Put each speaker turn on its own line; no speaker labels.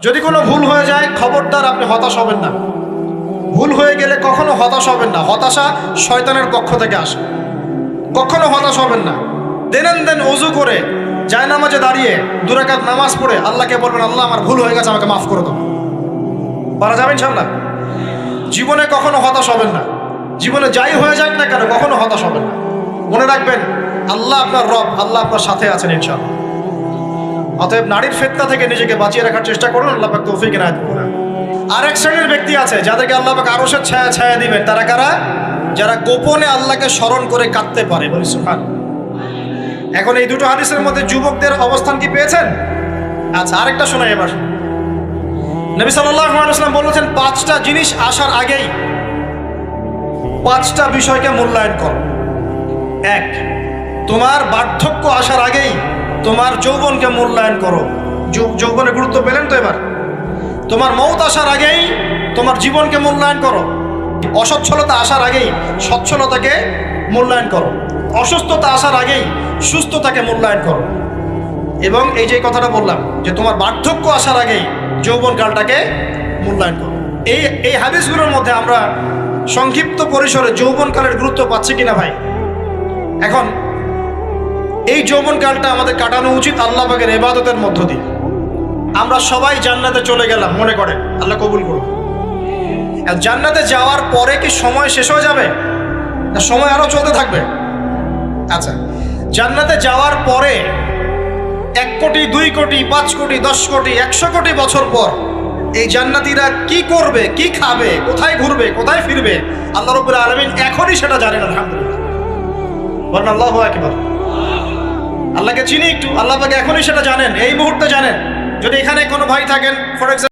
যদি কোনো ভুল হয়ে যায় খবরদার আপনি হতাশ হবেন না। ভুল হয়ে গেলে কখনো হতাশ হবেন না। হতাশা শয়তানের পক্ষ থেকে আসে। কখনো হতাশ হবেন না। দেন ওযু করে জায়নামাজে দাঁড়িয়ে 2 রাকাত নামাজ পড়ে আল্লাহকে বলবেন, আল্লাহ আমার ভুল হয়ে গেছে, আমাকে মাফ করে দাও। পারা যাবে ইনশাআল্লাহ। জীবনে কখনো হতাশ হবেন না। জীবনে যাই হয়ে যাক না কেন কখনো হতাশ হবেন না। মনে রাখবেন আল্লাহ আপনার রব, আল্লাহ আপনার সাথে আছেন ইনশাআল্লাহ। অতএব নারীর ফিতনা থেকে নিজেকে বাঁচিয়ে রাখার চেষ্টা করুন। আল্লাহ পাক তৌফিক এনায়েত করুন। আরেক শ্রেণীর ব্যক্তি আছে যাদেরকে আল্লাহ পাক আরশের ছায়া দিবেন। তারা কারা? যারা গোপনে আল্লাহকে স্মরণ করে কাঁদতে পারে। বলি সুবহানাল্লাহ। এখন এই দুটো হাদিসের মধ্যে যুবকদের অবস্থান কি পেয়েছেন? আচ্ছা, আরেকটা শোনাই এবার। নবী সাল্লাল্লাহু আলাইহি ওয়াসাল্লাম বলেছেন 5টা জিনিস আসার আগেই 5টা বিষয়কে মূল্যায়ন করো। 1, তোমার বার্ধক্য আসার আগেই তোমার যৌবনকে মূল্যায়ন করো। যৌবনের গুরুত্ব পেলেন তো এবার? তোমার মৌত আসার আগেই তোমার জীবনকে মূল্যায়ন করো। অসচ্ছলতা আসার আগেই সচ্ছলতাকে মূল্যায়ন করো। অসুস্থতা আসার আগেই সুস্থতাকে মূল্যায়ন করো। এবং এই যে কথাটা বললাম যে তোমার বার্ধক্য আসার আগেই যৌবনকালটাকে মূল্যায়ন করো। এই হাদিসগুলোর মধ্যে আমরা সংক্ষিপ্ত পরিসরে যৌবনকালের গুরুত্ব পাচ্ছি কিনা ভাই? এখন এই যৌবনকালটা আমাদের কাটানো উচিত আল্লাহ পাকের ইবাদতের মধ্য দিয়ে। আমরা সবাই জান্নাতে চলে গেলাম মনে করেন, আল্লাহ কবুল করুন। জান্নাতে যাওয়ার পরে কি সময় শেষ হয়ে যাবে না সময় আরো চলতে থাকবে? আচ্ছা, জান্নাতে যাওয়ার পরে 1 কোটি 2 কোটি 5 কোটি 10 কোটি 100 কোটি বছর পর এই জান্নাতীরা কি করবে, কি খাবে, কোথায় ঘুরবে, কোথায় ফিরবে, আল্লাহ রাব্বুল আলামিন এখনই সেটা জানেন। আলহামদুলিল্লাহ, বলেন আল্লাহু আকবার। আল্লাহকে চিনি একটু, আল্লাহ পাক এখনই সেটা জানেন, এই মুহূর্তে জানেন। যদি এখানে কোনো ভাই থাকেন ফর এক্সাম্পল